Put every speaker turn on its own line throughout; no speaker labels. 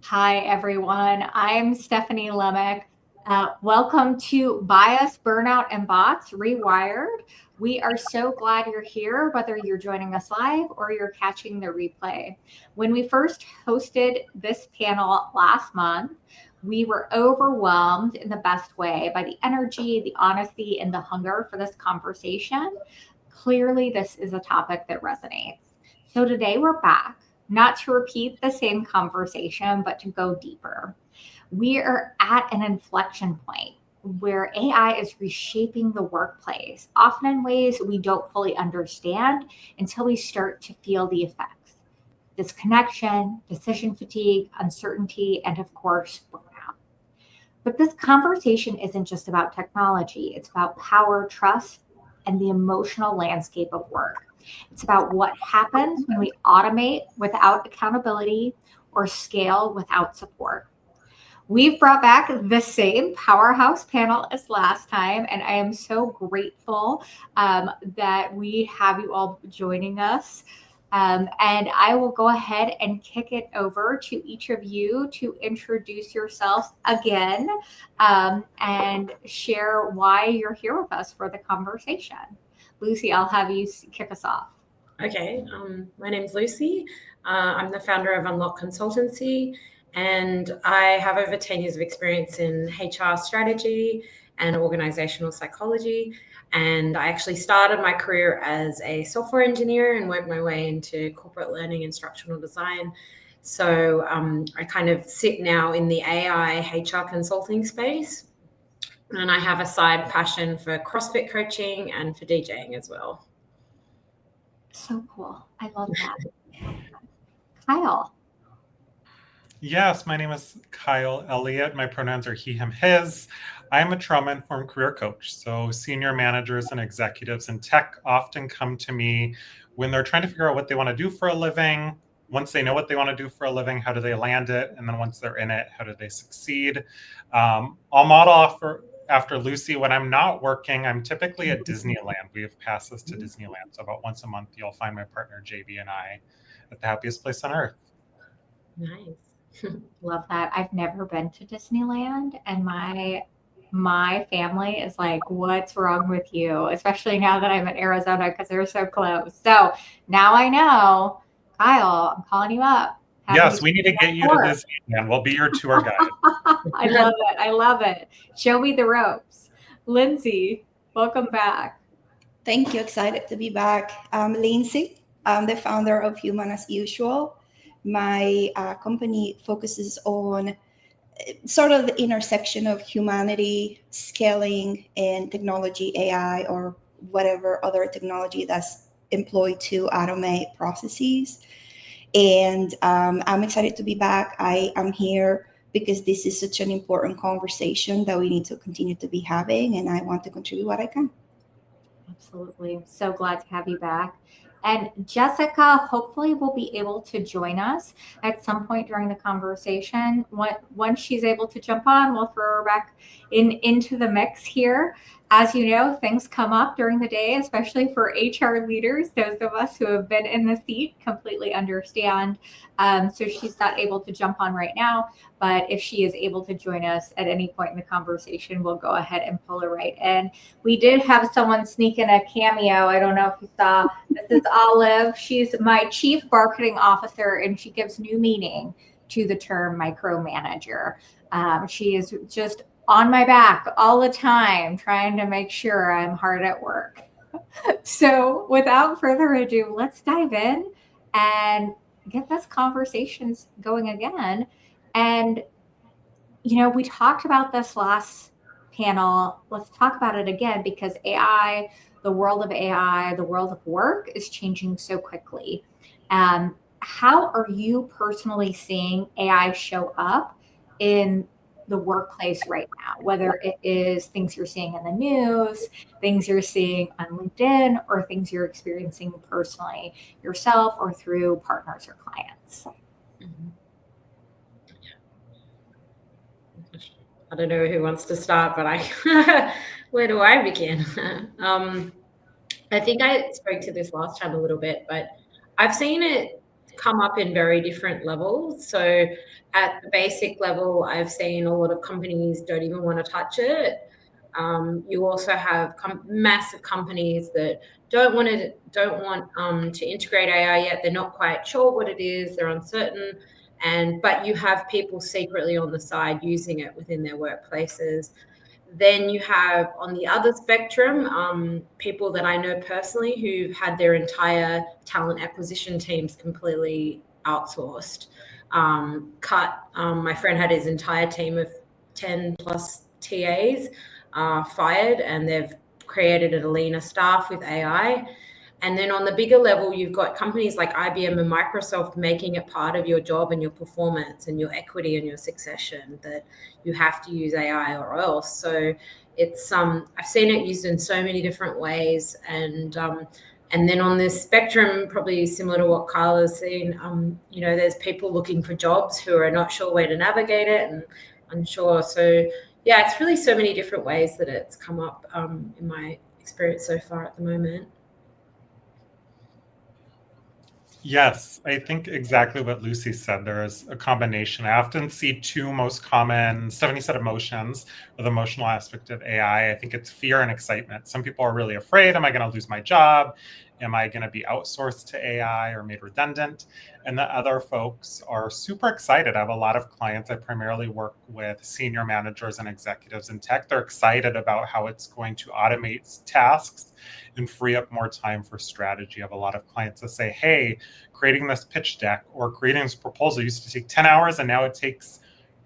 Hi, everyone. I'm Stephanie Lemick. Welcome to Bias, Burnout, and Bots Rewired. We are so glad you're here, whether you're joining us live or you're catching the replay. When we first hosted this panel last month, we were overwhelmed in the best way by the energy, the honesty, and the hunger for this conversation. Clearly, this is a topic that resonates. So today we're back, not to repeat the same conversation, but to go deeper. We are at an inflection point where AI is reshaping the workplace, often in ways we don't fully understand until we start to feel the effects. Disconnection, decision fatigue, uncertainty, and of course, burnout. But this conversation isn't just about technology, it's about power, trust, and the emotional landscape of work. It's about what happens when we automate without accountability or scale without support. We've brought back the same powerhouse panel as last time, and I am so grateful that we have you all joining us. And I will go ahead and kick it over to each of you to introduce yourselves again and share why you're here with us for the conversation. Lucy, I'll have you kick us off.
Okay, my name's Lucy. I'm the founder of Unlock Consultancy, and I have over 10 years of experience in HR strategy and organizational psychology. And I actually started my career as a software engineer and worked my way into corporate learning, instructional design. So I kind of sit now in the AI HR consulting space. And I have a side passion for CrossFit coaching and for DJing as well.
So cool. I love that. Kyle.
Yes, my name is Kyle Elliott. My pronouns are he, him, his. I'm a trauma informed career coach. So, senior managers and executives in tech often come to me when they're trying to figure out what they want to do for a living. Once they know what they want to do for a living, how do they land it? And then once they're in it, how do they succeed? I'll model after Lucy. When I'm not working, I'm typically at Disneyland. We have passes to Disneyland. So, about once a month, you'll find my partner, JV, and I at the happiest place on earth.
Nice.
Love that. I've never been to Disneyland, and my family is like, "What's wrong with you?" Especially now that I'm in Arizona because they're so close. So now I know, Kyle. I'm calling you up.
Yes, we need to get you to Disneyland. We'll be your tour guide.
I love it. I love it. Show me the ropes. Lindsay, welcome back.
Thank you. Excited to be back. I'm Lindsay. I'm the founder of Human as Usual. My company focuses on sort of the intersection of humanity, scaling, and technology, AI, or whatever other technology that's employed to automate processes. And I'm excited to be back. I am here because this is such an important conversation that we need to continue to be having, and I want to contribute what I can.
Absolutely. So glad to have you back. And Jessica, hopefully, will be able to join us at some point during the conversation. Once she's able to jump on, we'll throw her back into the mix here. As you know, things come up during the day, especially for HR leaders. Those of us who have been in the seat completely understand. So she's not able to jump on right now. But if she is able to join us at any point in the conversation, we'll go ahead and pull her right in. We did have someone sneak in a cameo. I don't know if you saw. This is Olive. She's my chief marketing officer, and she gives new meaning to the term micromanager. She is just on my back all the time, trying to make sure I'm hard at work. So without further ado, let's dive in and get this conversation going again. And, we talked about this last panel. Let's talk about it again because AI, the world of AI, the world of work is changing so quickly. How are you personally seeing AI show up in the workplace right now, whether it is things you're seeing in the news, things you're seeing on LinkedIn, or things you're experiencing personally yourself or through partners or clients?
I don't know who wants to start, but where do I begin? I think I spoke to this last time a little bit, but I've seen it come up in very different levels. So at the basic level, I've seen a lot of companies don't even want to touch it. You also have massive companies that don't want to integrate AI yet. They're not quite sure what it is. They're uncertain, but you have people secretly on the side using it within their workplaces. Then you have on the other spectrum, people that I know personally who've had their entire talent acquisition teams completely outsourced, cut. My friend had his entire team of 10 plus TAs fired, and they've created a leaner staff with AI. And then on the bigger level, you've got companies like IBM and Microsoft making it part of your job and your performance and your equity and your succession that you have to use AI or else. So it's I've seen it used in so many different ways. And then on this spectrum, probably similar to what Kyle has seen, there's people looking for jobs who are not sure where to navigate it and unsure. So yeah, it's really so many different ways that it's come up in my experience so far at the moment.
Yes, I think exactly what Lucy said. There is a combination. I often see two most common, Stephanie said emotions, or the emotional aspect of AI. I think it's fear and excitement. Some people are really afraid, am I going to lose my job? Am I going to be outsourced to AI or made redundant? And the other folks are super excited. I have a lot of clients. I primarily work with senior managers and executives in tech. They're excited about how it's going to automate tasks and free up more time for strategy. I have a lot of clients that say, hey, creating this pitch deck or creating this proposal used to take 10 hours and now it takes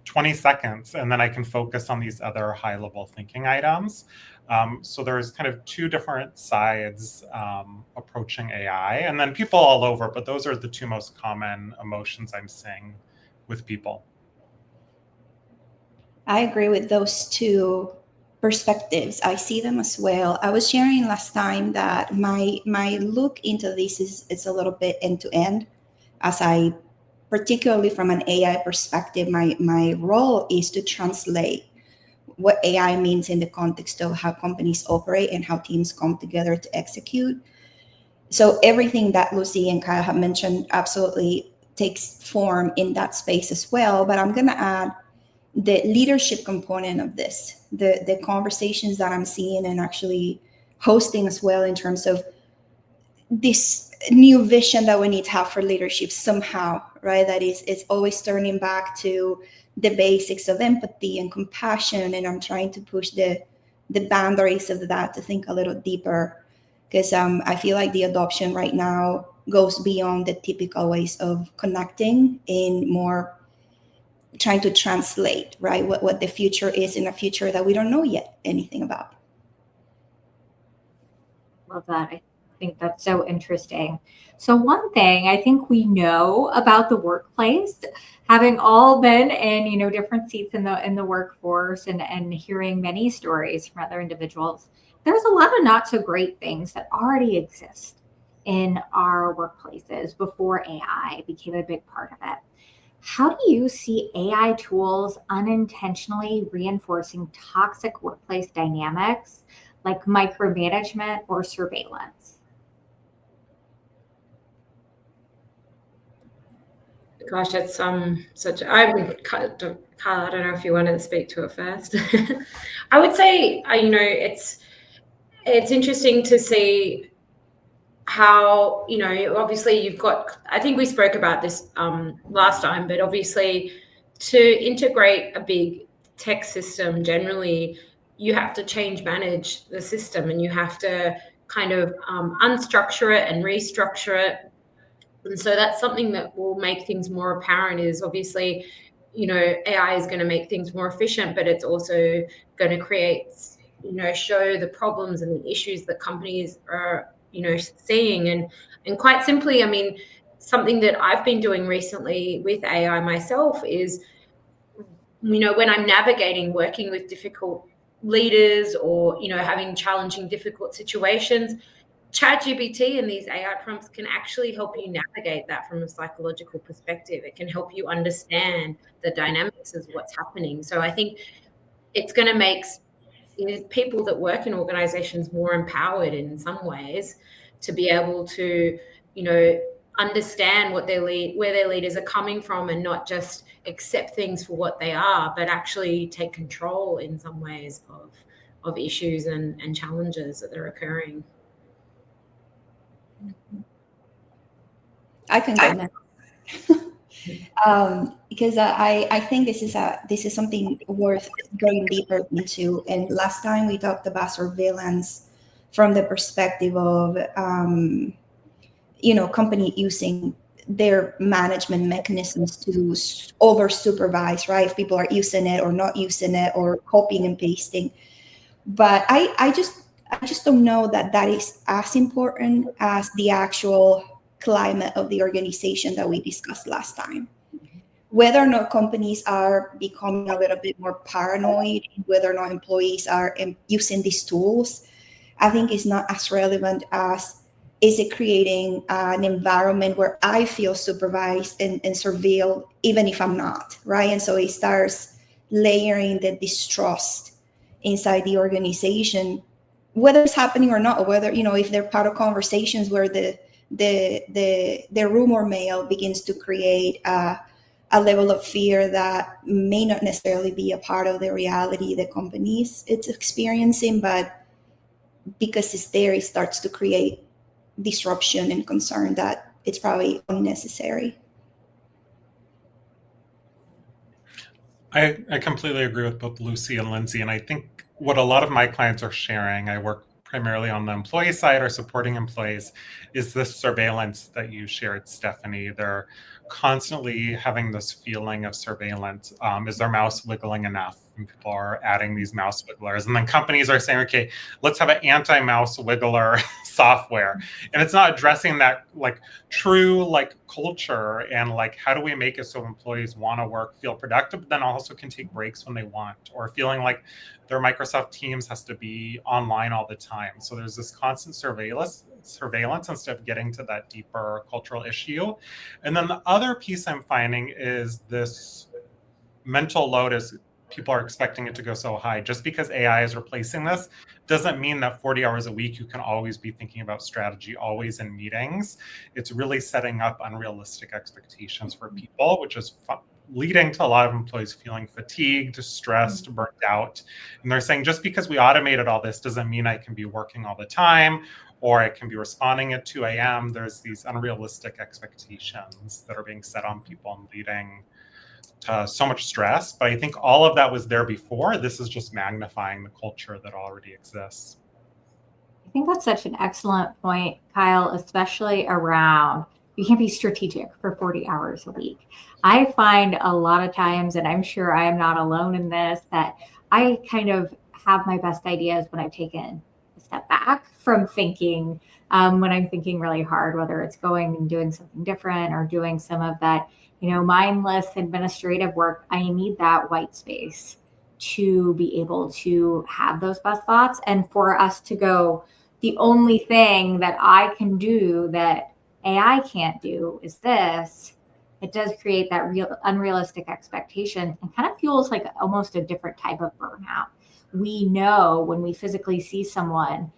20 seconds. And then I can focus on these other high level thinking items. So there's kind of two different sides approaching AI, and then people all over, but those are the two most common emotions I'm seeing with people.
I agree with those two perspectives. I see them as well. I was sharing last time that my look into this is a little bit end to end, as I, particularly from an AI perspective, my role is to translate what AI means in the context of how companies operate and how teams come together to execute. So everything that Lucy and Kyle have mentioned absolutely takes form in that space as well. But I'm going to add the leadership component of this, the conversations that I'm seeing and actually hosting as well, in terms of this new vision that we need to have for leadership somehow, right? That is, it's always turning back to the basics of empathy and compassion. And I'm trying to push the boundaries of that to think a little deeper, because I feel like the adoption right now goes beyond the typical ways of connecting, in more trying to translate, right, what the future is in a future that we don't know yet anything about.
Love that. I think that's so interesting. So one thing I think we know about the workplace, having all been in different seats in the workforce and hearing many stories from other individuals, there's a lot of not so great things that already exist in our workplaces before AI became a big part of it. How do you see AI tools unintentionally reinforcing toxic workplace dynamics like micromanagement or surveillance?
Gosh, it's such. I would, Kyle, I don't know if you wanted to speak to it first. I would say, it's interesting to see how, obviously you've got, I think we spoke about this last time, but obviously to integrate a big tech system, generally you have to manage the system, and you have to kind of unstructure it and restructure it. And so that's something that will make things more apparent, is obviously, AI is going to make things more efficient, but it's also going to create, show the problems and the issues that companies are, seeing. And quite simply, I mean, something that I've been doing recently with AI myself is, when I'm navigating working with difficult leaders or, having challenging, difficult situations, ChatGPT and these AI prompts can actually help you navigate that from a psychological perspective. It can help you understand the dynamics of what's happening. So I think it's going to make people that work in organizations more empowered in some ways to be able to, understand what where their leaders are coming from, and not just accept things for what they are, but actually take control in some ways of issues and challenges that are occurring.
I can go now. Because I think this is something worth going deeper into. And last time we talked about surveillance from the perspective of company using their management mechanisms to over supervise, right? If people are using it or not using it, or copying and pasting. But I just don't know that is as important as the actual climate of the organization that we discussed last time. Whether or not companies are becoming a little bit more paranoid, whether or not employees are using these tools, I think is not as relevant as is it creating an environment where I feel supervised and surveilled, even if I'm not, right? And so it starts layering the distrust inside the organization, whether it's happening or not, or whether, if they're part of conversations where the rumor mill begins to create a level of fear that may not necessarily be a part of the reality the companies it's experiencing, but because it's there, it starts to create disruption and concern that it's probably unnecessary.
I completely agree with both Lucy and Lindsay. And I think what a lot of my clients are sharing, I work primarily on the employee side or supporting employees, is this surveillance that you shared, Stephanie. They're constantly having this feeling of surveillance. Is their mouse wiggling enough? And people are adding these mouse wigglers. And then companies are saying, okay, let's have an anti-mouse wiggler software. And it's not addressing that true culture and how do we make it so employees want to work, feel productive, but then also can take breaks when they want, or feeling like their Microsoft Teams has to be online all the time. So there's this constant surveillance instead of getting to that deeper cultural issue. And then the other piece I'm finding is this mental load is people are expecting it to go so high. Just because AI is replacing this doesn't mean that 40 hours a week you can always be thinking about strategy, always in meetings. It's really setting up unrealistic expectations for people, which is leading to a lot of employees feeling fatigued, stressed, burnt out. And they're saying, just because we automated all this doesn't mean I can be working all the time, or I can be responding at 2 a.m. There's these unrealistic expectations that are being set on people and leading to so much stress. But I think all of that was there before. This is just magnifying the culture that already exists.
I think that's such an excellent point, Kyle, especially around you can't be strategic for 40 hours a week. I find a lot of times, and I'm sure I am not alone in this, that I kind of have my best ideas when I've taken a step back from thinking, when I'm thinking really hard, whether it's going and doing something different or doing some of that, mindless administrative work. I need that white space to be able to have those best thoughts. And for us to go, the only thing that I can do that AI can't do is this. It does create that real unrealistic expectation and kind of fuels almost a different type of burnout. We know when we physically see someone,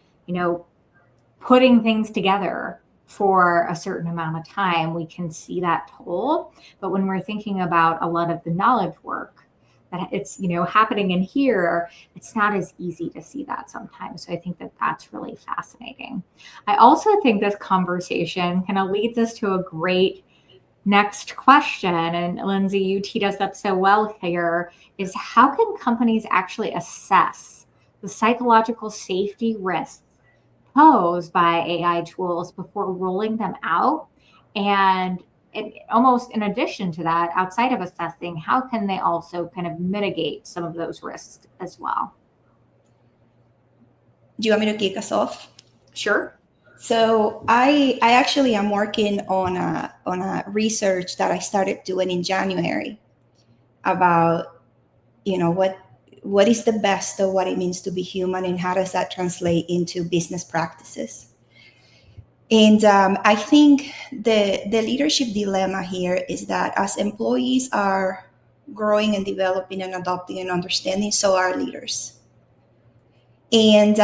putting things together for a certain amount of time, we can see that toll. But when we're thinking about a lot of the knowledge work that it's, happening in here, it's not as easy to see that sometimes. So I think that that's really fascinating. I also think this conversation kind of leads us to a great next question. And Lindsay, you teed us up so well here, is how can companies actually assess the psychological safety risks posed by AI tools before rolling them out? And almost in addition to that, outside of assessing, how can they also kind of mitigate some of those risks as well?
Do you want me to kick us off?
Sure.
So I actually am working on a research that I started doing in January about, what is the best of what it means to be human and how does that translate into business practices. And I think the leadership dilemma here is that as employees are growing and developing and adopting and understanding, so are leaders. And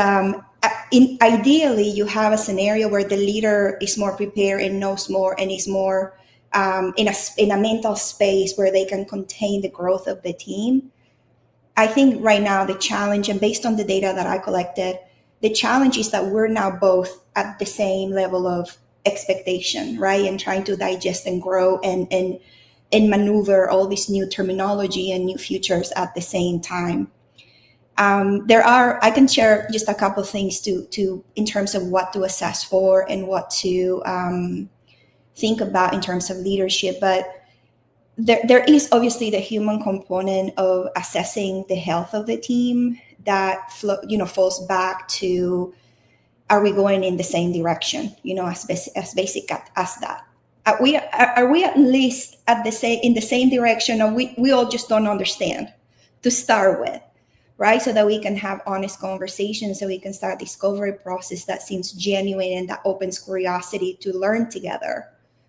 ideally, you have a scenario where the leader is more prepared and knows more and is more in a mental space where they can contain the growth of the team. I think right now the challenge, and based on the data that I collected, the challenge is that we're now both at the same level of expectation, right? And trying to digest and grow and maneuver all this new terminology and new futures at the same time. I can share just a couple of things to in terms of what to assess for and what to think about in terms of leadership. But there is obviously the human component of assessing the health of the team that falls back to, are we going in the same direction? As basic as that. Are we at least in the same direction, or we all just don't understand to start with, right? So that we can have honest conversations, so we can start a discovery process that seems genuine and that opens curiosity to learn together.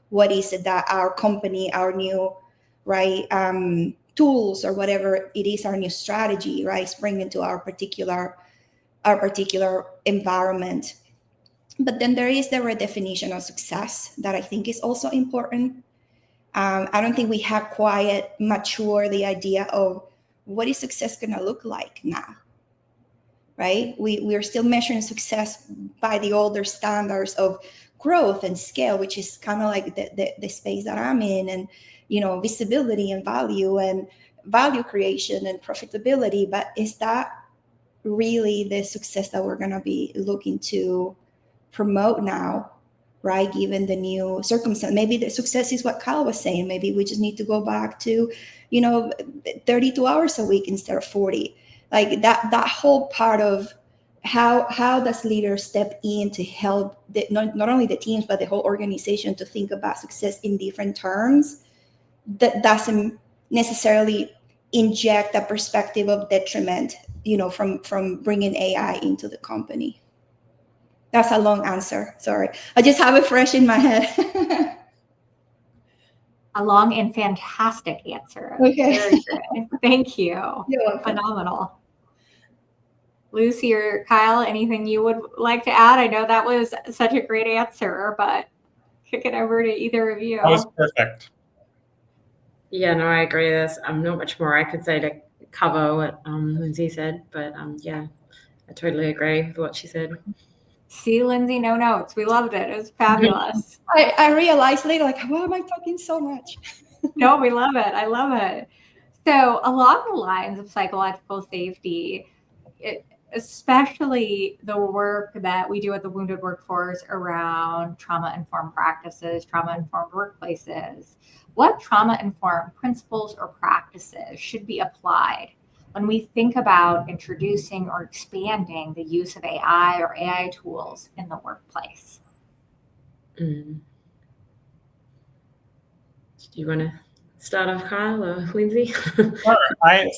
What is it that our company, our new, right, tools or whatever it is, our new strategy, right, is bringing to our particular environment. But then there is the redefinition of success that I think is also important. I don't think we have quite matured the idea of what is success going to look like now, right? We are still measuring success by the older standards of growth and scale, which is kind of like the space that I'm in, and visibility and value creation and profitability. But is that really the success that we're going to be looking to promote now, right? Given the new circumstance, maybe the success is what Kyle was saying. Maybe we just need to go back to 32 hours a week instead of 40. Like that whole part of how does leaders step in to help not only the teams but the whole organization to think about success in different terms that doesn't necessarily inject a perspective of detriment, from bringing AI into the company. That's a long answer. Sorry. I just have it fresh in my head.
A long and fantastic answer.
Okay.
Very good. Thank you.
You're welcome.
Phenomenal. Lucy or Kyle, anything you would like to add? I know that was such a great answer, but kick it over to either of you.
That was perfect.
Yeah, no, I agree. There's not much more I could say to cover what Lindsay said, but yeah, I totally agree with what she said.
See, Lindsay, no notes. We loved it. It was fabulous.
I realized later, like, why am I talking so much?
No, we love it. I love it. So along the lines of psychological safety, especially the work that we do at the Wounded Workforce around trauma-informed practices, trauma-informed workplaces, what trauma-informed principles or practices should be applied when we think about introducing or expanding the use of AI or AI tools in the workplace?
Do you want to start off, Kyle or Lindsay?
Sure.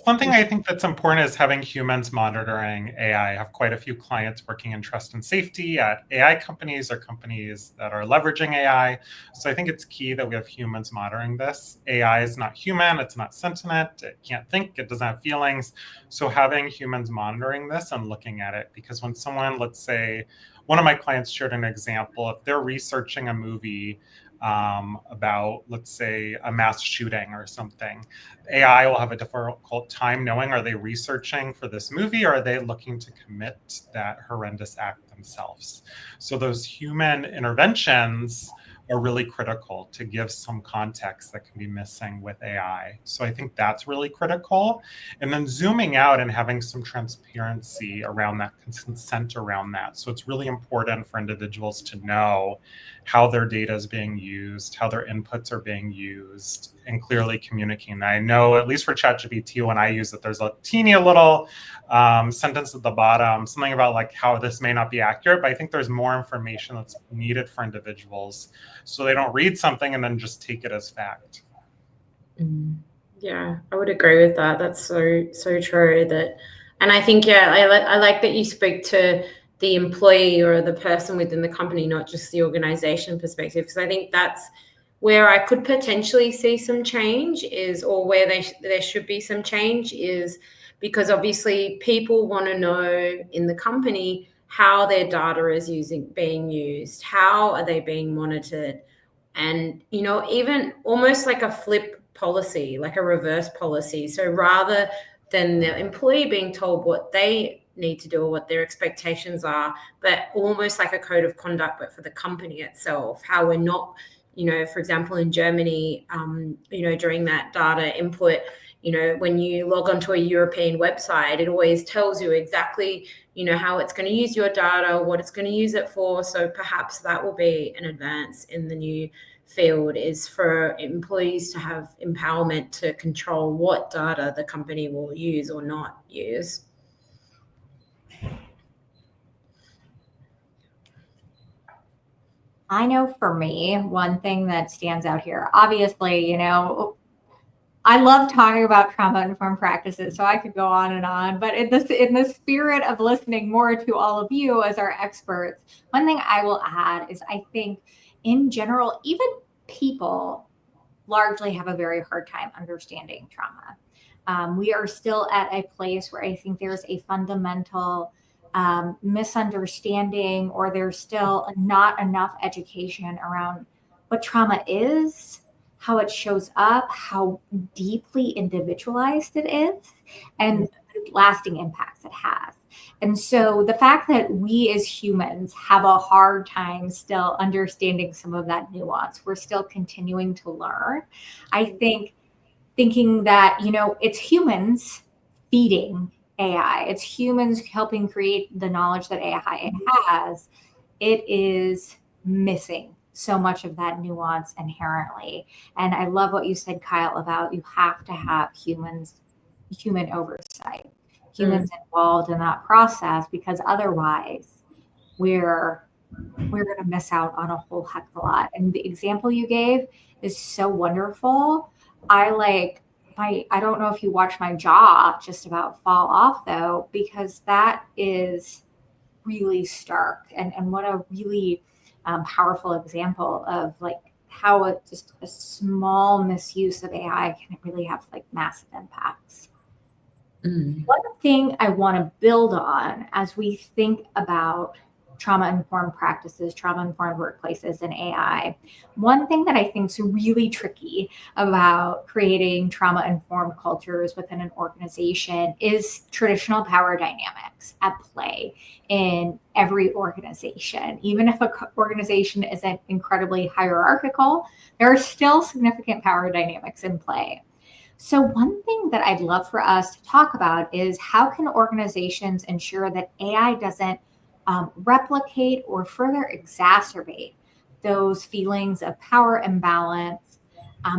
Something I think that's important is having humans monitoring AI. I have quite a few clients working in trust and safety at AI companies or companies that are leveraging AI. So I think it's key that we have humans monitoring this. AI is not human. It's not sentient. It can't think. It doesn't have feelings. So having humans monitoring this and looking at it, because when someone, let's say, one of my clients shared an example, if they're researching a movie about, let's say, a mass shooting or something, AI will have a difficult time knowing, are they researching for this movie or are they looking to commit that horrendous act themselves? So those human interventions are really critical to give some context that can be missing with AI. So I think that's really critical. And then zooming out and having some transparency around that, consent around that. So it's really important for individuals to know how their data is being used, how their inputs are being used, and clearly communicating that. I know, at least for ChatGPT, when I use it, there's a teeny little sentence at the bottom, something about like how this may not be accurate, but I think there's more information that's needed for individuals so they don't read something and then just take it as fact.
Yeah, I would agree with that. That's so true. And I think, yeah, I like that you speak to the employee or the person within the company, not just the organization perspective, because I think that's where I could potentially see some change or where there should be some change is because obviously people want to know in the company how their data is being used, how are they being monitored, and, you know, even almost like a flip policy, like a reverse policy. So rather than the employee being told what they need to do or what their expectations are, but almost like a code of conduct, but for the company itself, how we're not, you know, for example, in Germany, you know, during that data input, you know, when you log onto a European website, it always tells you exactly, you know, how it's going to use your data, what it's going to use it for. So perhaps that will be an advance in the new field, is for employees to have empowerment to control what data the company will use or not use.
I know for me, one thing that stands out here, obviously, you know, I love talking about trauma-informed practices, so I could go on and on. But in the spirit of listening more to all of you as our experts, one thing I will add is I think in general, even people largely have a very hard time understanding trauma. We are still at a place where I think there's a fundamental misunderstanding, or there's still not enough education around what trauma is, how it shows up, how deeply individualized it is, and lasting impacts it has. And so the fact that we as humans have a hard time still understanding some of that nuance, we're still continuing to learn. I think thinking that, you know, it's humans feeding AI, it's humans helping create the knowledge that AI has, it is missing so much of that nuance inherently. And I love what you said, Kyle, about you have to have human oversight, humans involved in that process, because otherwise we're going to miss out on a whole heck of a lot. And the example you gave is so wonderful. I don't know if you watch my jaw just about fall off, though, because that is really stark, and what a really powerful example of like how just a small misuse of AI can really have like massive impacts. One thing I want to build on as we think about trauma-informed practices, trauma-informed workplaces, and AI, one thing that I think is really tricky about creating trauma-informed cultures within an organization is traditional power dynamics at play in every organization. Even if an organization isn't incredibly hierarchical, there are still significant power dynamics in play. So one thing that I'd love for us to talk about is how can organizations ensure that AI doesn't replicate or further exacerbate those feelings of power imbalance,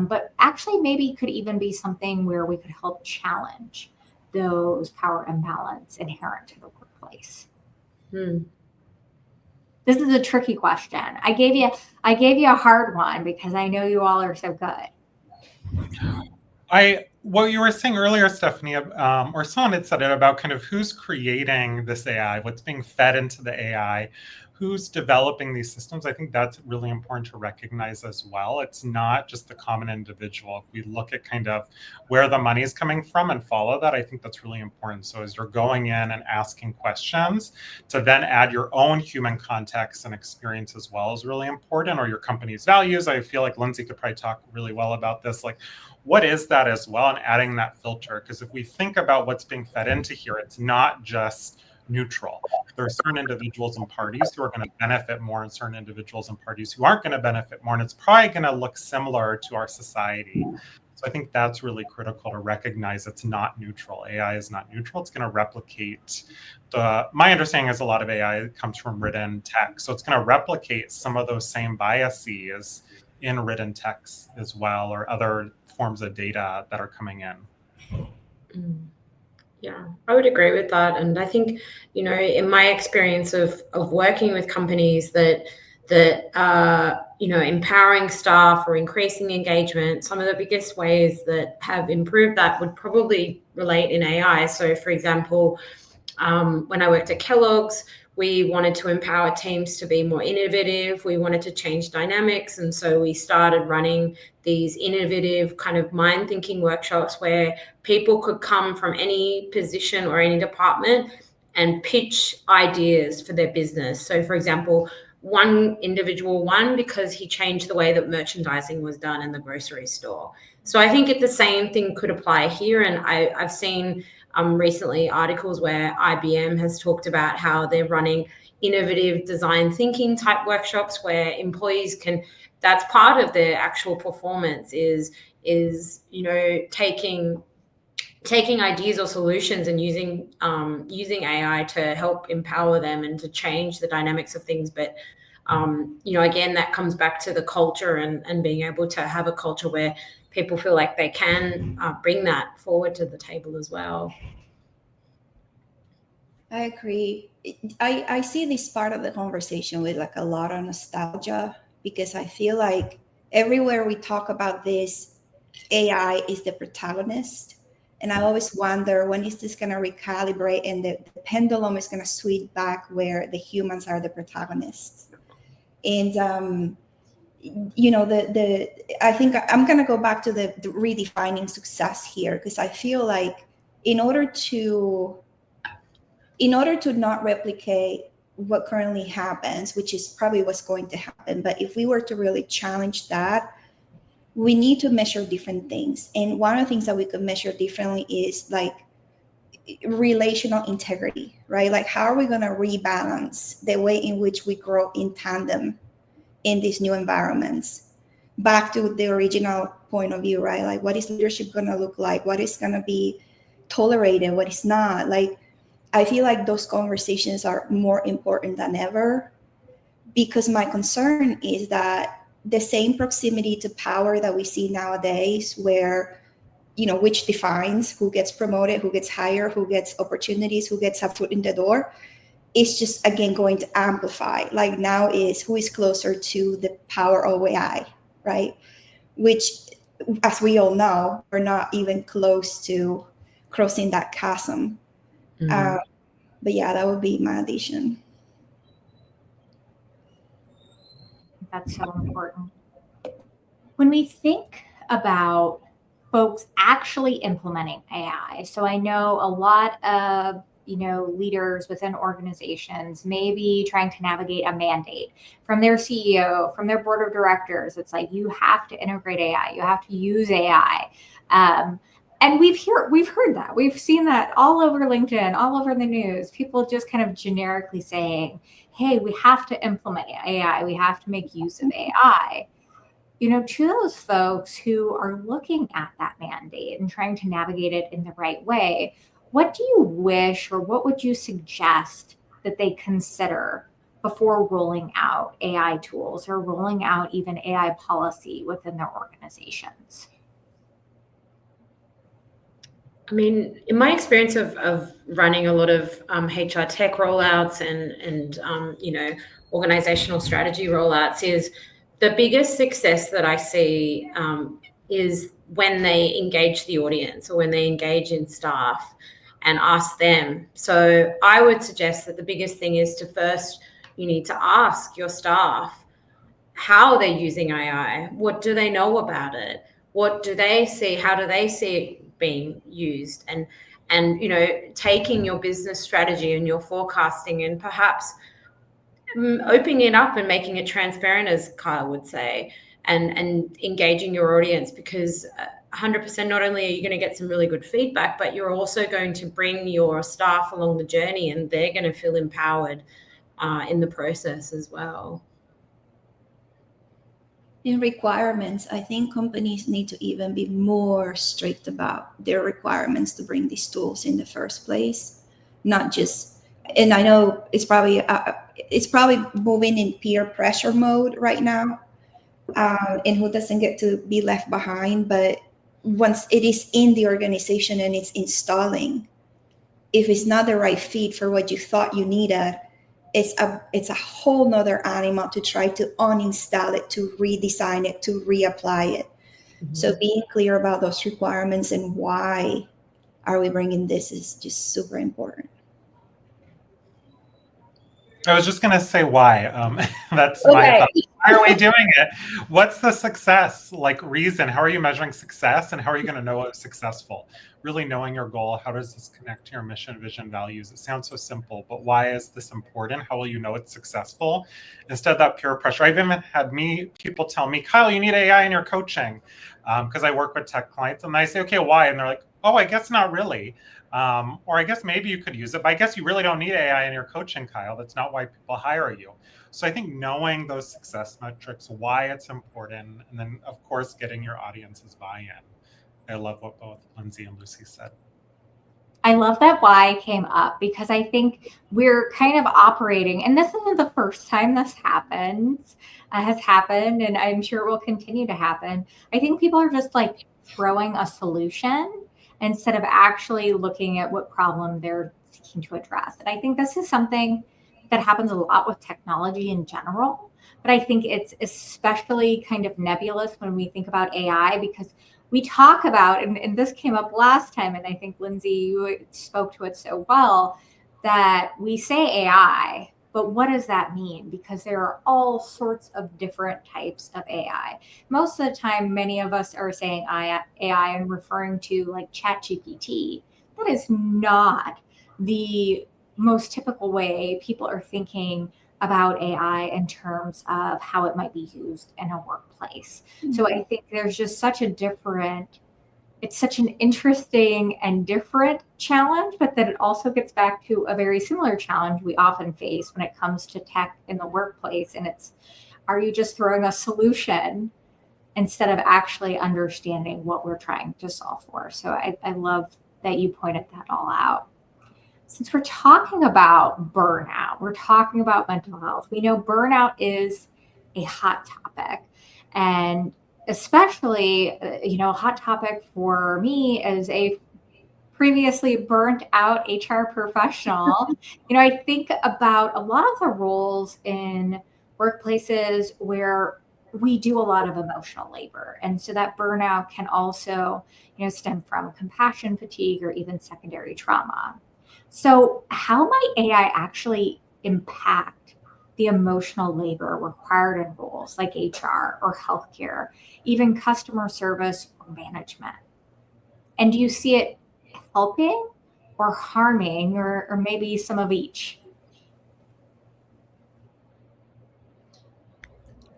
but actually maybe could even be something where we could help challenge those power imbalance inherent to the workplace. This is a tricky question. I gave you a hard one because I know you all are so good.
What you were saying earlier, Stephanie, or someone had said it about kind of who's creating this AI, what's being fed into the AI, who's developing these systems. I think that's really important to recognize as well. It's not just the common individual. If we look at kind of where the money is coming from and follow that, I think that's really important. So as you're going in and asking questions, to then add your own human context and experience as well is really important, or your company's values. I feel like Lindsay could probably talk really well about this. Like, what is that as well, and adding that filter? Because if we think about what's being fed into here, it's not just neutral. There are certain individuals and parties who are going to benefit more, and certain individuals and parties who aren't going to benefit more, and it's probably going to look similar to our society. So I think that's really critical to recognize. It's not neutral. AI is not neutral. It's going to replicate my understanding is a lot of AI comes from written text. So it's going to replicate some of those same biases in written text as well, or other forms of data that are coming in.
Yeah, I would agree with that. And I think, you know, in my experience of working with companies that you know, empowering staff or increasing engagement, some of the biggest ways that have improved that would probably relate in AI. So for example, when I worked at Kellogg's, we wanted to empower teams to be more innovative. We wanted to change dynamics. And so we started running these innovative kind of mind thinking workshops where people could come from any position or any department and pitch ideas for their business. So, for example, one individual won because he changed the way that merchandising was done in the grocery store. So I think the same thing could apply here. And I've seen recently articles where IBM has talked about how they're running innovative design thinking type workshops where employees can, that's part of their actual performance is taking ideas or solutions and using AI to help empower them and to change the dynamics of things. But again, that comes back to the culture and being able to have a culture where people feel like they can bring that forward to the table as well.
I agree. I see this part of the conversation with like a lot of nostalgia, because I feel like everywhere we talk about this, AI is the protagonist. And I always wonder, when is this going to recalibrate and the pendulum is going to swing back where the humans are the protagonists? And, I think I'm going to go back to the redefining success here, because I feel like in order to not replicate what currently happens, which is probably what's going to happen, but if we were to really challenge that, we need to measure different things. And one of the things that we could measure differently is like relational integrity, right? Like, how are we going to rebalance the way in which we grow in tandem in these new environments? Back to the original point of view, right? Like, what is leadership going to look like? What is going to be tolerated? What is not? Like, I feel like those conversations are more important than ever, because my concern is that the same proximity to power that we see nowadays, where, which defines who gets promoted, who gets hired, who gets opportunities, who gets a foot in the door, is just, again, going to amplify. Like, now is who is closer to the power of AI, right? Which, as we all know, we're not even close to crossing that chasm.
Mm-hmm.
But yeah, that would be my addition.
That's so important. When we think about folks actually implementing AI, so I know a lot of leaders within organizations may be trying to navigate a mandate from their CEO, from their board of directors. It's like, you have to integrate AI, you have to use AI. And we've heard that. We've seen that all over LinkedIn, all over the news, people just kind of generically saying, hey, we have to implement AI, we have to make use of AI. To those folks who are looking at that mandate and trying to navigate it in the right way, what do you wish, or what would you suggest that they consider before rolling out AI tools or rolling out even AI policy within their organizations?
I mean, in my experience of running a lot of HR tech rollouts and organizational strategy rollouts, is the biggest success that I see is when they engage the audience, or when they engage in staff and ask them. So I would suggest that the biggest thing is you need to ask your staff how they're using AI. What do they know about it? What do they see? How do they see it being used? And taking your business strategy and your forecasting and perhaps opening it up and making it transparent, as Kyle would say, and engaging your audience, because 100% not only are you going to get some really good feedback, but you're also going to bring your staff along the journey, and they're going to feel empowered in the process as well.
In requirements, I think companies need to even be more strict about their requirements to bring these tools in the first place. Not just, and I know it's probably moving in peer pressure mode right now, and who doesn't get to be left behind. But once it is in the organization and it's installing, if it's not the right fit for what you thought you needed, it's a whole nother animal to try to uninstall it, to redesign it, to reapply it. Mm-hmm. So being clear about those requirements and why are we bringing this is just super important.
I was just going to say why. That's my thought. Why are we doing it? What's the success reason? How are you measuring success, and how are you going to know it's successful? Really knowing your goal. How does this connect to your mission, vision, values? It sounds so simple, but why is this important? How will you know it's successful? Instead of that peer pressure, I've even had people tell me, Kyle, you need AI in your coaching, because I work with tech clients, and I say, okay, why? And they're like, oh, I guess not really. Or I guess maybe you could use it, but I guess you really don't need AI in your coaching, Kyle. That's not why people hire you. So I think knowing those success metrics, why it's important, and then of course getting your audience's buy-in. I love what both Lindsay and Lucy said.
I love that why came up, because I think we're kind of operating, and this isn't the first time this has happened, and I'm sure it will continue to happen. I think people are just throwing a solution instead of actually looking at what problem they're seeking to address. And I think this is something that happens a lot with technology in general, but I think it's especially kind of nebulous when we think about AI, because we talk about, and this came up last time, and I think, Lindsay, you spoke to it so well, that we say AI, but what does that mean? Because there are all sorts of different types of AI. Most of the time, many of us are saying AI and referring to ChatGPT. That is not the most typical way people are thinking about AI in terms of how it might be used in a workplace. Mm-hmm. So I think there's just it's such an interesting and different challenge, but then it also gets back to a very similar challenge we often face when it comes to tech in the workplace. And it's, are you just throwing a solution instead of actually understanding what we're trying to solve for? So I love that you pointed that all out. Since we're talking about burnout, we're talking about mental health. We know burnout is a hot topic, and especially, a hot topic for me as a previously burnt out HR professional. I think about a lot of the roles in workplaces where we do a lot of emotional labor. And so that burnout can also, stem from compassion fatigue or even secondary trauma. So how might AI actually impact the emotional labor required in roles like HR or healthcare, even customer service or management? And do you see it helping or harming, or maybe some of each?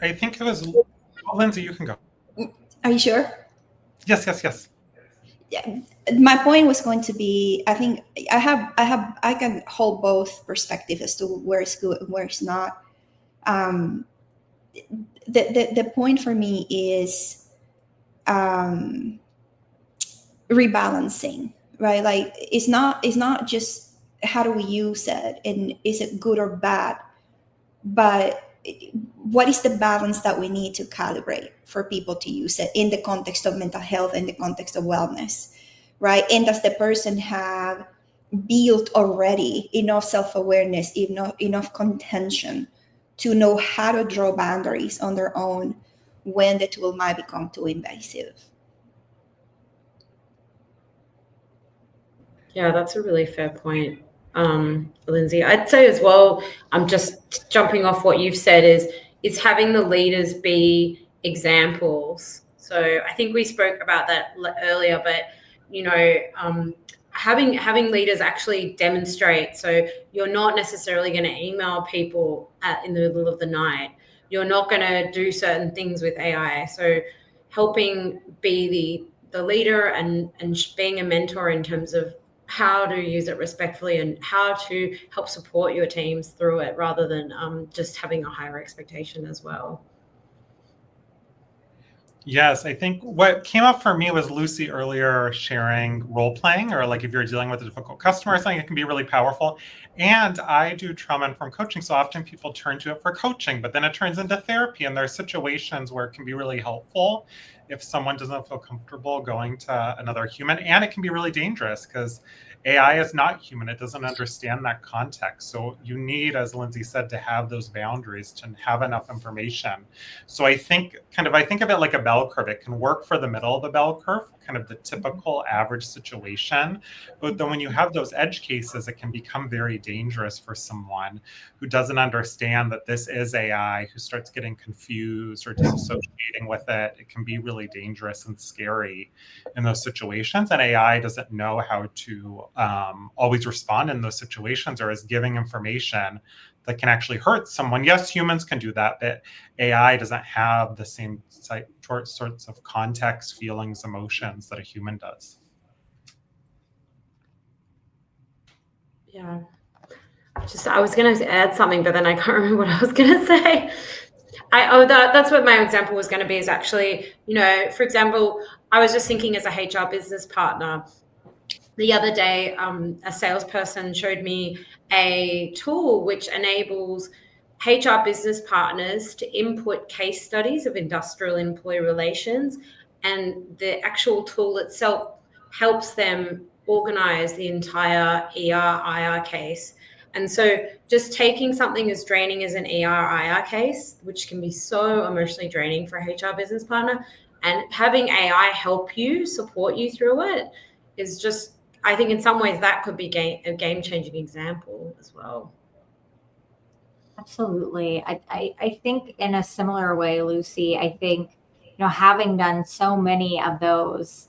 I think it was, Lindsay, you can go.
Are you sure?
Yes.
Yeah, my point was going to be, I think I can hold both perspectives as to where it's good and where it's not. The point for me is rebalancing, right? It's not just how do we use it and is it good or bad, but what is the balance that we need to calibrate for people to use it in the context of mental health, in the context of wellness, right? And does the person have built already enough self-awareness, enough contention to know how to draw boundaries on their own when the tool might become too invasive?
Yeah, that's a really fair point, Lindsay. I'd say as well, I'm just jumping off what you've said, is having the leaders be examples. So I think we spoke about that earlier, but having leaders actually demonstrate. So you're not necessarily going to email people in the middle of the night. You're not going to do certain things with AI. So helping be the leader and being a mentor in terms of how to use it respectfully and how to help support your teams through it, rather than just having a higher expectation as well.
Yes, I think what came up for me was Lucy earlier sharing role playing, or if you're dealing with a difficult customer or something, it can be really powerful. And I do trauma-informed coaching, so often people turn to it for coaching, but then it turns into therapy. And there are situations where it can be really helpful if someone doesn't feel comfortable going to another human. And it can be really dangerous because AI is not human. It doesn't understand that context. So you need, as Lindsay said, to have those boundaries, to have enough information. So I think of it like a bell curve. It can work for the middle of the bell curve, kind of the typical average situation. But then when you have those edge cases, it can become very dangerous for someone who doesn't understand that this is AI, who starts getting confused or disassociating with it. It can be really dangerous and scary in those situations. And AI doesn't know how to always respond in those situations, or is giving information that can actually hurt someone. Yes, humans can do that, but AI doesn't have the same sorts of context, feelings, emotions that a human does.
Yeah. I was going to add something, but then I can't remember what I was going to say. That's what my example was going to be, is actually, for example, I was just thinking as a HR business partner, the other day, a salesperson showed me a tool which enables HR business partners to input case studies of industrial employee relations, and the actual tool itself helps them organize the entire ER-IR case. And so just taking something as draining as an ER-IR case, which can be so emotionally draining for a HR business partner, and having AI help you, support you through it, is just, I think in some ways that could be a game-changing example as well.
Absolutely. I think in a similar way, Lucy, I think, having done so many of those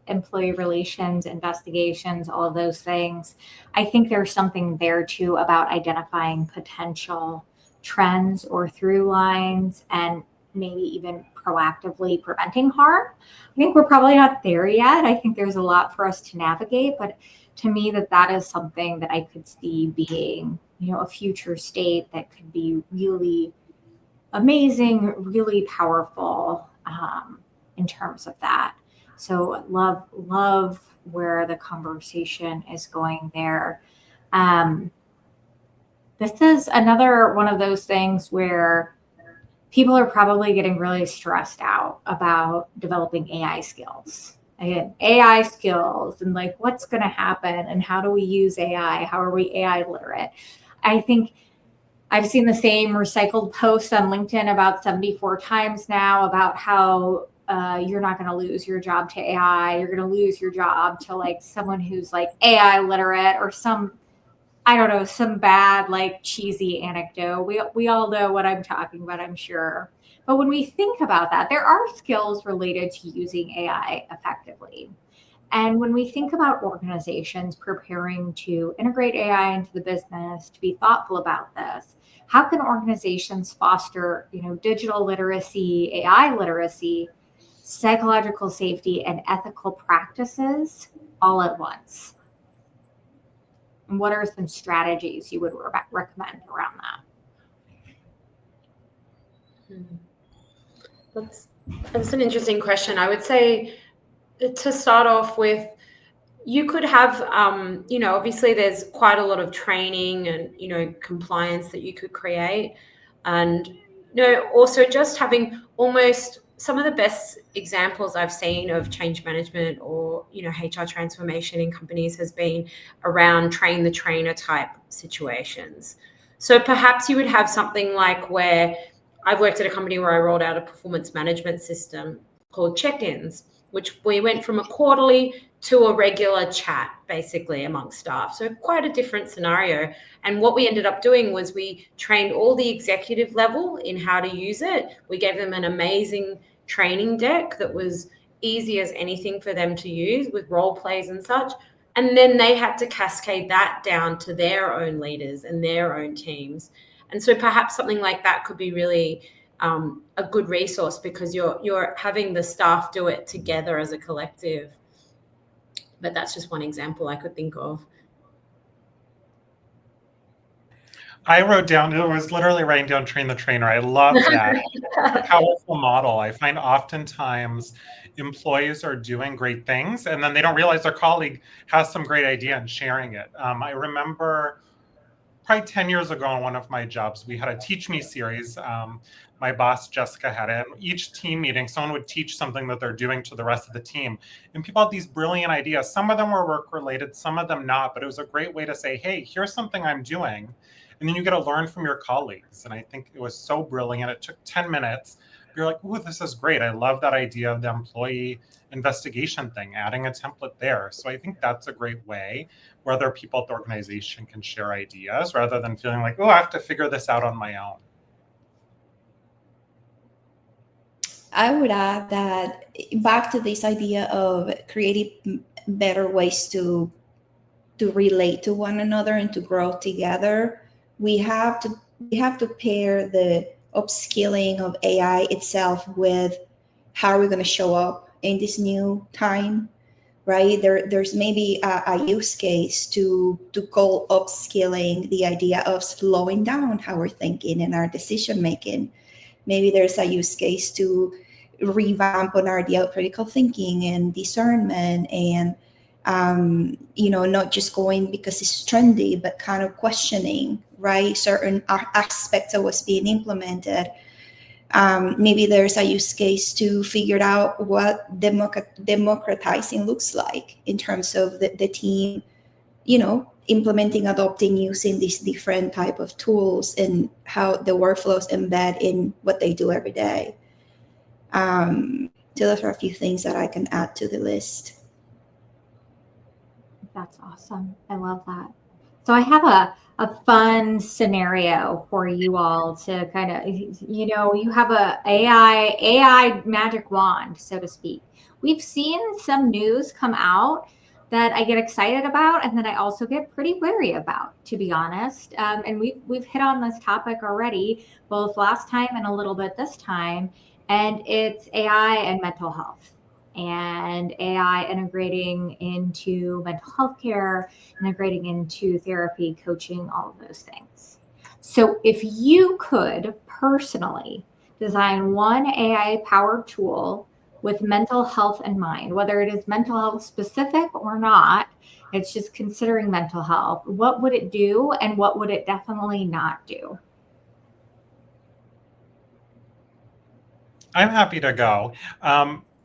employee relations investigations, all of those things, I think there's something there too about identifying potential trends or through lines, and maybe even proactively preventing harm. I think we're probably not there yet. I think there's a lot for us to navigate, but to me, that is something that I could see being, a future state that could be really amazing, really powerful in terms of that. So love where the conversation is going there. This is another one of those things where people are probably getting really stressed out about developing AI skills. Again, AI skills and like what's going to happen and how do we use AI? How are we AI literate? I think I've seen the same recycled posts on LinkedIn about 74 times now about how you're not going to lose your job to AI. You're going to lose your job to like someone who's like AI literate, or some bad, like cheesy anecdote. We all know what I'm talking about, I'm sure. But when we think about that, there are skills related to using AI effectively. And when we think about organizations preparing to integrate AI into the business, to be thoughtful about this, how can organizations foster, digital literacy, AI literacy, psychological safety, and ethical practices all at once? And what are some strategies you would recommend around that?
That's an interesting question. I would say, to start off with, you could have, obviously there's quite a lot of training and, compliance that you could create. And, also just having almost some of the best examples I've seen of change management or, HR transformation in companies has been around train the trainer type situations. So perhaps you would have something like, where I've worked at a company where I rolled out a performance management system called check-ins, which we went from a quarterly to a regular chat, basically, amongst staff. So quite a different scenario. And what we ended up doing was we trained all the executive level in how to use it. We gave them an amazing training deck that was easy as anything for them to use, with role plays and such. And then they had to cascade that down to their own leaders and their own teams. And so perhaps something like that could be really a good resource, because you're having the staff do it together as a collective. But that's just one example I could think of.
I was literally writing down train the trainer. I love that. A powerful model. I find oftentimes employees are doing great things and then they don't realize their colleague has some great idea and sharing it. I remember probably 10 years ago on one of my jobs, we had a Teach Me series. My boss, Jessica, had it. Each team meeting, someone would teach something that they're doing to the rest of the team. And people had these brilliant ideas. Some of them were work-related, some of them not. But it was a great way to say, hey, here's something I'm doing. And then you get to learn from your colleagues. And I think it was so brilliant. It took 10 minutes, you're like, oh, this is great. I love that idea of the employee investigation thing, adding a template there. So I think that's a great way where other people at the organization can share ideas rather than feeling like, oh, I have to figure this out on my own.
I would add that back to this idea of creating better ways to relate to one another and to grow together, we have to pair the upskilling of AI itself with how we're going to show up in this new time, right? There's maybe a use case to call upskilling the idea of slowing down how we're thinking and our decision making. Maybe there's a use case to revamp on our idea of critical thinking and discernment and not just going because it's trendy, but kind of questioning, right, certain aspects of what's being implemented. Maybe there's a use case to figure out what democratizing looks like in terms of the team, implementing, adopting, using these different type of tools and how the workflows embed in what they do every day. So those are a few things that I can add to the list.
That's awesome. I love that. So I have a fun scenario for you all to kind of, you have a AI magic wand, so to speak. We've seen some news come out that I get excited about and that I also get pretty wary about, to be honest. And we've hit on this topic already, both last time and a little bit this time, and it's AI and mental health. And AI integrating into mental health care, integrating into therapy, coaching, all of those things. So if you could personally design one AI-powered tool with mental health in mind, whether it is mental health specific or not, it's just considering mental health, what would it do and what would it definitely not do?
I'm happy to go.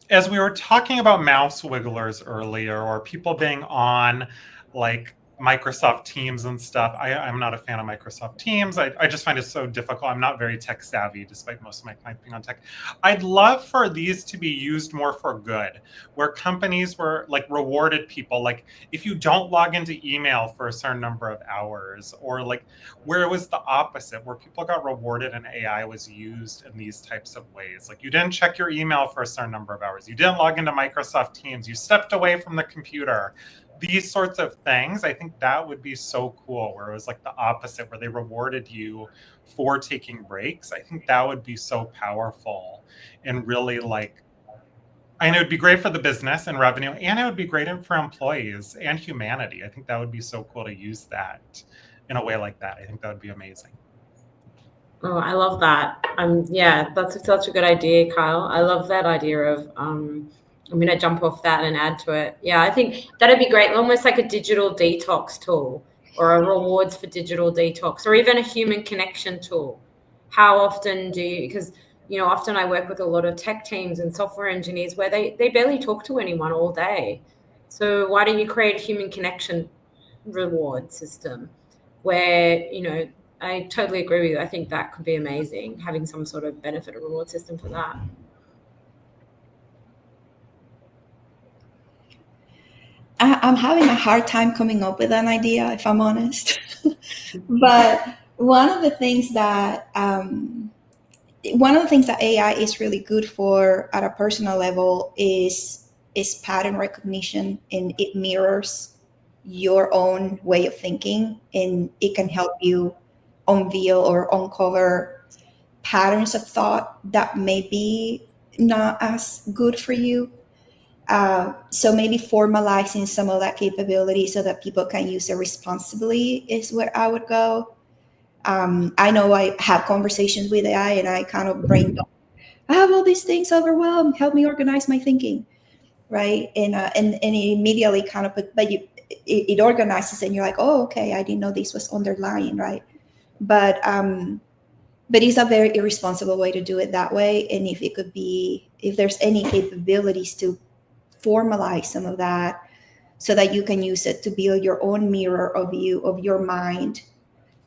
As we were talking about mouse wigglers earlier, or people being on like Microsoft Teams and stuff, I'm not a fan of Microsoft Teams. I just find it so difficult. I'm not very tech savvy, despite most of my clients being on tech. I'd love for these to be used more for good, where companies were like rewarded people. Like if you don't log into email for a certain number of hours, or like where it was the opposite, where people got rewarded and AI was used in these types of ways. Like you didn't check your email for a certain number of hours. You didn't log into Microsoft Teams. You stepped away from the computer. These sorts of things, I think that would be so cool, where it was like the opposite, where they rewarded you for taking breaks. I think that would be so powerful and really it would be great for the business and revenue, and it would be great for employees and humanity. I think that would be so cool to use that in a way like that. I think that would be amazing.
Oh, I love that. Yeah, that's such a good idea, Kyle. I love that idea of I'm going to jump off that and add to it. Yeah, I think that'd be great. Almost like a digital detox tool, or a rewards for digital detox, or even a human connection tool. How often do you, because, often I work with a lot of tech teams and software engineers where they barely talk to anyone all day. So why don't you create a human connection reward system where, I totally agree with you. I think that could be amazing, having some sort of benefit or reward system for that.
I'm having a hard time coming up with an idea, if I'm honest. But one of the things that AI is really good for at a personal level is pattern recognition, and it mirrors your own way of thinking, and it can help you unveil or uncover patterns of thought that may be not as good for you. So maybe formalizing some of that capability so that people can use it responsibly is where I would go. I know I have conversations with AI and I kind of brainstorm. I have all these things overwhelmed. Help me organize my thinking, right? And it immediately kind of it organizes, and you're like, oh, okay, I didn't know this was underlying, right? But it's a very irresponsible way to do it that way. And if there's any capabilities to formalize some of that so that you can use it to build your own mirror of your mind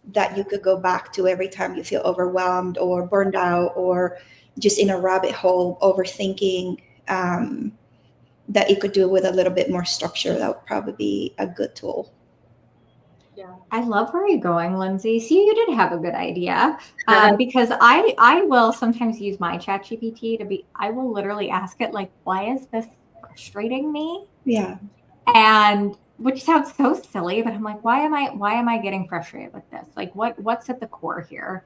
that you could go back to every time you feel overwhelmed or burned out or just in a rabbit hole, overthinking, that you could do with a little bit more structure, that would probably be a good tool.
Yeah.
I love where you're going, Lindsay. See, you did have a good idea, because I will sometimes use my ChatGPT I will literally ask it, like, why is this frustrating me?
Yeah.
And which sounds so silly, but I'm like, why am I getting frustrated with this? Like, what's at the core here?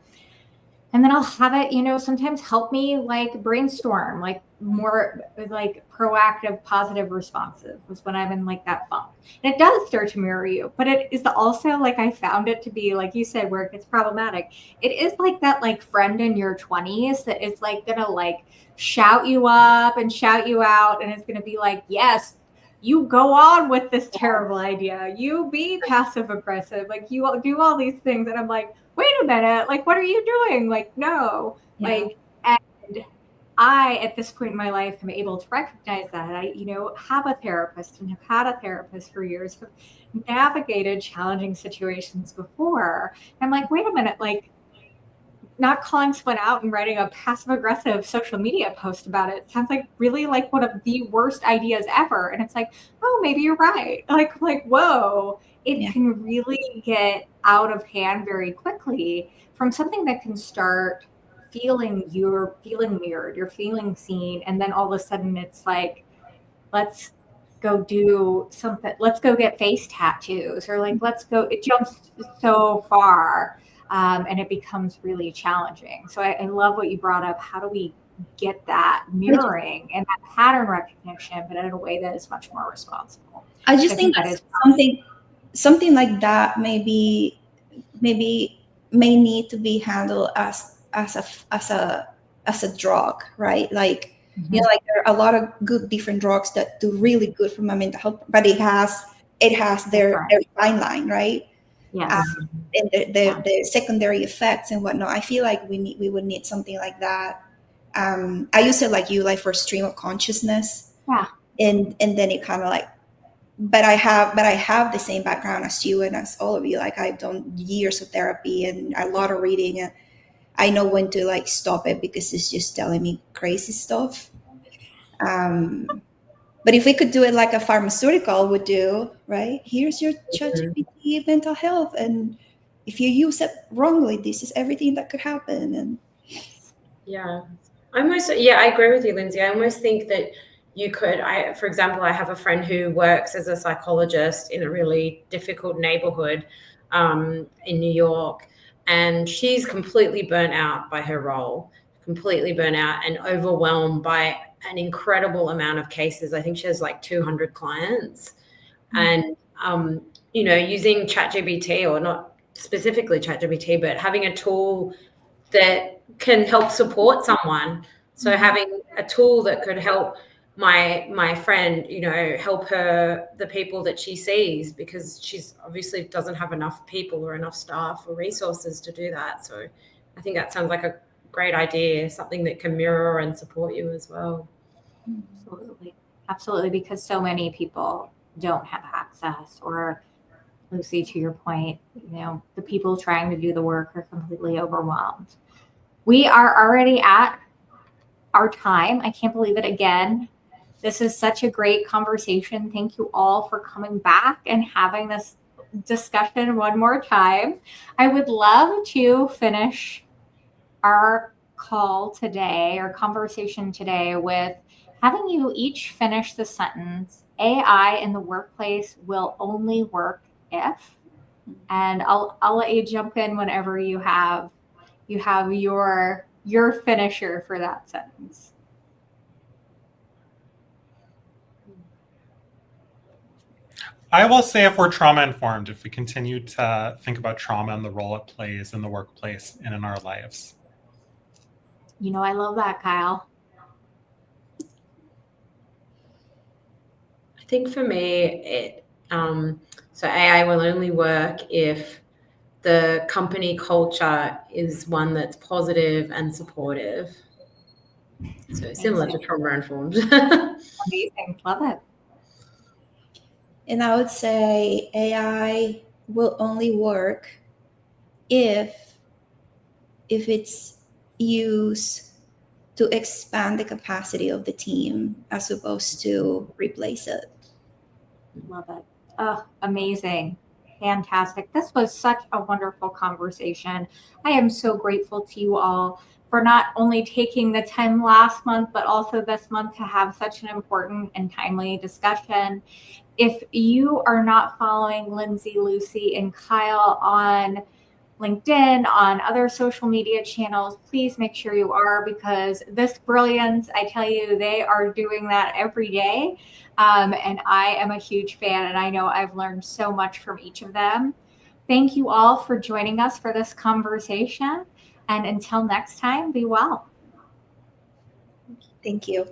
And then I'll have it, sometimes help me like brainstorm, like more like proactive, positive responses was when I'm in like that funk. And it does start to mirror you, but it is also like, I found it to be, like you said, where it gets problematic. It is like that like friend in your 20s that is like gonna like shout you up and shout you out, and it's gonna be like, yes, you go on with this terrible idea. You be passive aggressive, like you do all these things. And I'm like, wait a minute, like, what are you doing? Like, no,
Yeah.
like, and I, at this point in my life, am able to recognize that. I, have a therapist and have had a therapist for years, have navigated challenging situations before. I'm like, wait a minute, like, not calling someone out and writing a passive aggressive social media post about it sounds like really like one of the worst ideas ever. And it's like, oh, maybe you're right. Like, whoa, it can really get out of hand very quickly from something that can start you're feeling mirrored, you're feeling seen. And then all of a sudden it's like, let's go do something. Let's go get face tattoos, or like, let's go, it jumps so far. And it becomes really challenging. So I love what you brought up. How do we get that mirroring and that pattern recognition, but in a way that is much more responsible?
I just think that is something like that may need to be handled as a drug, right? Like, like there are a lot of good different drugs that do really good for my mental health, but it has their fine line, right?
Yes.
And the secondary effects and whatnot. I feel like we would need something like that. I use it like you, like for stream of consciousness.
Yeah.
And then it kind of like, but I have the same background as you and as all of you. Like, I've done years of therapy and a lot of reading, and I know when to like stop it because it's just telling me crazy stuff. But if we could do it like a pharmaceutical would do, right? Here's your ChatGPT mental health, and if you use it wrongly, this is everything that could happen. And
I agree with you, Lindsay. I almost think that you could, for example, I have a friend who works as a psychologist in a really difficult neighborhood in New York, and she's completely burnt out by her role, completely burnt out and overwhelmed by an incredible amount of cases. I think she has like 200 clients. And, using ChatGPT, or not specifically ChatGPT, but having a tool that can help support someone. So having a tool that could help my friend, help her, the people that she sees, because she's obviously doesn't have enough people or enough staff or resources to do that. So I think that sounds like a great idea, something that can mirror and support you as well.
Absolutely, because so many people don't have access, or Lucy, to your point, the people trying to do the work are completely overwhelmed. We are already at our time. I can't believe it again. This is such a great conversation. Thank you all for coming back and having this discussion one more time. I would love to finish our call today, or conversation today, with having you each finish the sentence, AI in the workplace will only work if, and I'll let you jump in whenever you have your finisher for that sentence.
I will say, if we're trauma informed, if we continue to think about trauma and the role it plays in the workplace and in our lives.
I love that, Kyle.
I think for me, so AI will only work if the company culture is one that's positive and supportive. So similar to trauma informed.
Amazing. Love it.
And I would say AI will only work if it's used to expand the capacity of the team as opposed to replace it.
Love it. Oh, amazing. Fantastic. This was such a wonderful conversation. I am so grateful to you all for not only taking the time last month, but also this month to have such an important and timely discussion. If you are not following Lindsay, Lucy, and Kyle on LinkedIn, on other social media channels, please make sure you are, because this brilliance, I tell you, they are doing that every day. And I am a huge fan, and I know I've learned so much from each of them. Thank you all for joining us for this conversation. And until next time, be well.
Thank you.